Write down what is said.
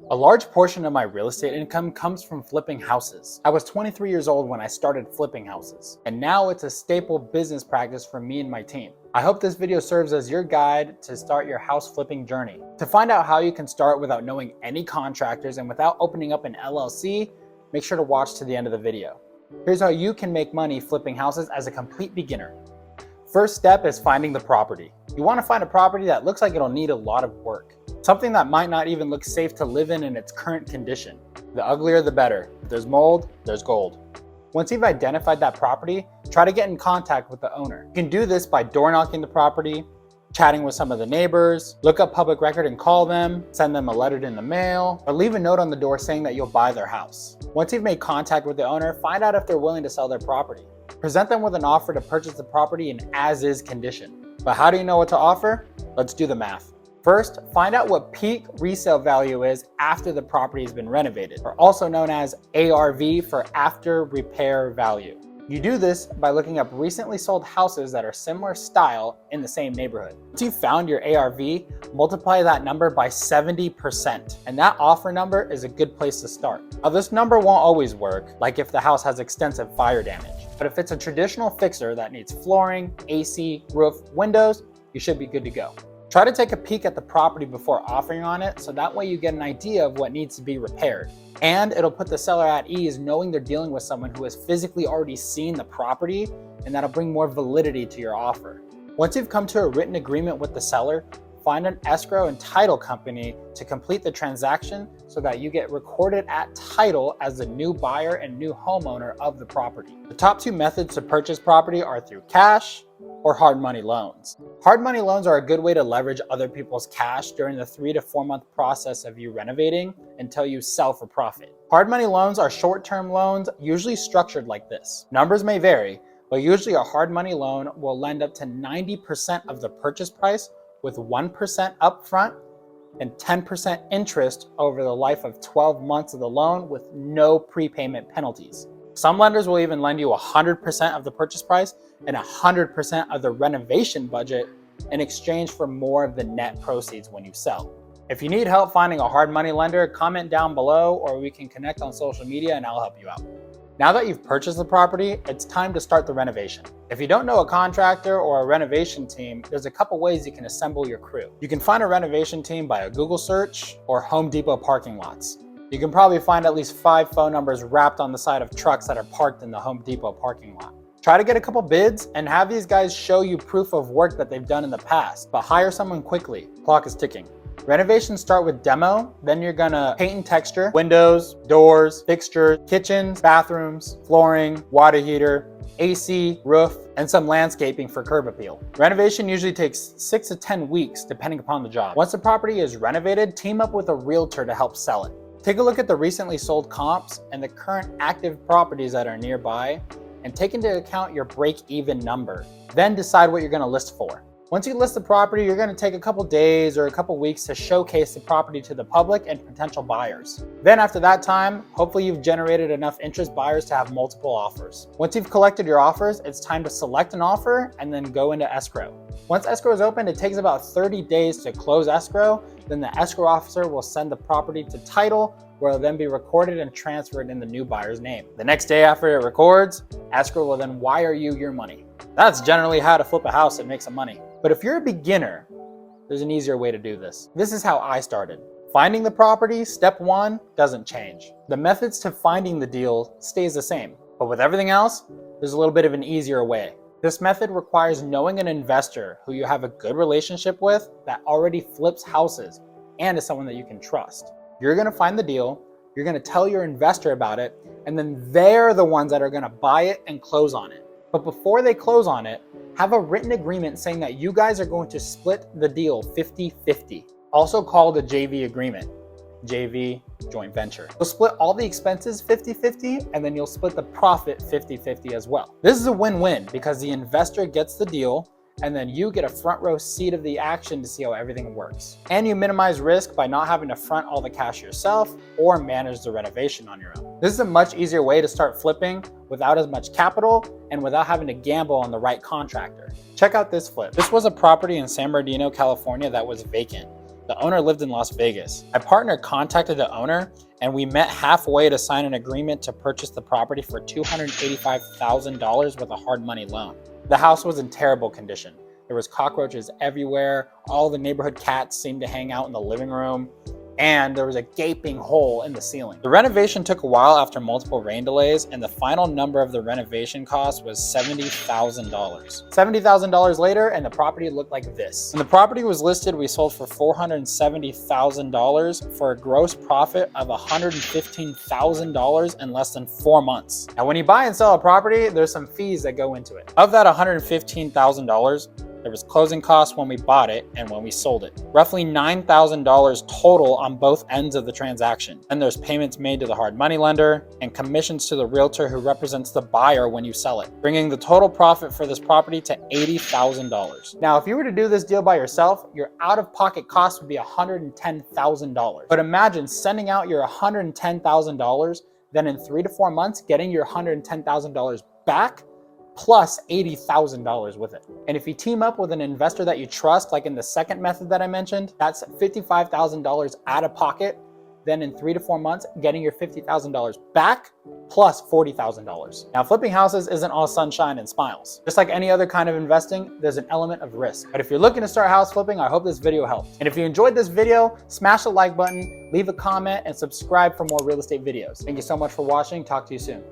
A large portion of my real estate income comes from flipping houses. I was 23 years old when I started flipping houses, and now it's a staple business practice for me and my team. I hope this video serves as your guide to start your house flipping journey. To find out how you can start without knowing any contractors and without opening up an LLC, make sure to watch to the end of the video. Here's how you can make money flipping houses as a complete beginner. First step is finding the property. You want to find a property that looks like it'll need a lot of work. Something that might not even look safe to live in its current condition. The uglier the better. If there's mold, there's gold. Once you've identified that property, try to get in contact with the owner. You can do this by door knocking the property, chatting with some of the neighbors, look up public record and call them, send them a letter in the mail, or leave a note on the door saying that you'll buy their house. Once you've made contact with the owner, find out if they're willing to sell their property. Present them with an offer to purchase the property in as-is condition. But how do you know what to offer? Let's do the math. First, find out what peak resale value is after the property has been renovated, or also known as ARV for after repair value. You do this by looking up recently sold houses that are similar style in the same neighborhood. Once you've found your ARV, multiply that number by 70%, and that offer number is a good place to start. Now, this number won't always work, like if the house has extensive fire damage. But if it's a traditional fixer that needs flooring, AC, roof, windows, you should be good to go. Try to take a peek at the property before offering on it, so that way you get an idea of what needs to be repaired. And it'll put the seller at ease knowing they're dealing with someone who has physically already seen the property, and that'll bring more validity to your offer. Once you've come to a written agreement with the seller, find an escrow and title company to complete the transaction so that you get recorded at title as the new buyer and new homeowner of the property. The top two methods to purchase property are through cash or hard money loans. Hard money loans are a good way to leverage other people's cash during the 3 to 4 month process of you renovating until you sell for profit. Hard money loans are short-term loans, usually structured like this. Numbers may vary, but usually a hard money loan will lend up to 90% of the purchase price with 1% upfront and 10% interest over the life of 12 months of the loan with no prepayment penalties. Some lenders will even lend you 100% of the purchase price and 100% of the renovation budget in exchange for more of the net proceeds when you sell. If you need help finding a hard money lender, comment down below or we can connect on social media and I'll help you out. Now that you've purchased the property, it's time to start the renovation. If you don't know a contractor or a renovation team, there's a couple ways you can assemble your crew. You can find a renovation team by a Google search or Home Depot parking lots. You can probably find at least 5 phone numbers wrapped on the side of trucks that are parked in the Home Depot parking lot. Try to get a couple bids and have these guys show you proof of work that they've done in the past, but hire someone quickly. Clock is ticking. Renovations start with demo, then you're gonna paint and texture, windows, doors, fixtures, kitchens, bathrooms, flooring, water heater, AC, roof, and some landscaping for curb appeal. Renovation usually takes 6 to 10 weeks depending upon the job. Once the property is renovated, team up with a realtor to help sell it. Take a look at the recently sold comps and the current active properties that are nearby and take into account your break-even number. Then decide what you're gonna list for. Once you list the property, you're going to take a couple days or a couple weeks to showcase the property to the public and potential buyers. Then after that time, hopefully you've generated enough interest buyers to have multiple offers. Once you've collected your offers, it's time to select an offer and then go into escrow. Once escrow is opened, it takes about 30 days to close escrow. Then the escrow officer will send the property to title, where it'll then be recorded and transferred in the new buyer's name. The next day after it records, escrow will then wire you your money. That's generally how to flip a house and make some money. But if you're a beginner, there's an easier way to do this. This is how I started. Finding the property, step 1, doesn't change. The methods to finding the deal stays the same. But with everything else, there's a little bit of an easier way. This method requires knowing an investor who you have a good relationship with that already flips houses and is someone that you can trust. You're gonna find the deal, you're gonna tell your investor about it, and then they're the ones that are gonna buy it and close on it. But before they close on it, have a written agreement saying that you guys are going to split the deal 50-50, also called a JV agreement. JV, joint venture. You'll split all the expenses 50-50, and then you'll split the profit 50-50 as well. This is a win-win because the investor gets the deal, and then you get a front row seat of the action to see how everything works. And you minimize risk by not having to front all the cash yourself or manage the renovation on your own. This is a much easier way to start flipping without as much capital and without having to gamble on the right contractor. Check out this flip. This was a property in San Bernardino, California that was vacant. The owner lived in Las Vegas. My partner contacted the owner and we met halfway to sign an agreement to purchase the property for $285,000 with a hard money loan. The house was in terrible condition. There was cockroaches everywhere. All the neighborhood cats seemed to hang out in the living room. And there was a gaping hole in the ceiling. The renovation took a while after multiple rain delays, and the final number of the renovation cost was $70,000. $70,000 later, and the property looked like this. When the property was listed, we sold for $470,000 for a gross profit of $115,000 in less than 4 months. Now, when you buy and sell a property, there's some fees that go into it. Of that $115,000, there was closing costs when we bought it and when we sold it. Roughly $9,000 total on both ends of the transaction. And there's payments made to the hard money lender and commissions to the realtor who represents the buyer when you sell it, bringing the total profit for this property to $80,000. Now, if you were to do this deal by yourself, your out-of-pocket cost would be $110,000. But imagine sending out your $110,000, then in 3 to 4 months, getting your $110,000 back, plus $80,000 with it. And if you team up with an investor that you trust, like in the second method that I mentioned, that's $55,000 out of pocket. Then in 3 to 4 months, getting your $50,000 back plus $40,000. Now, flipping houses isn't all sunshine and smiles. Just like any other kind of investing, there's an element of risk. But if you're looking to start house flipping, I hope this video helped. And if you enjoyed this video, smash the like button, leave a comment, and subscribe for more real estate videos. Thank you so much for watching. Talk to you soon.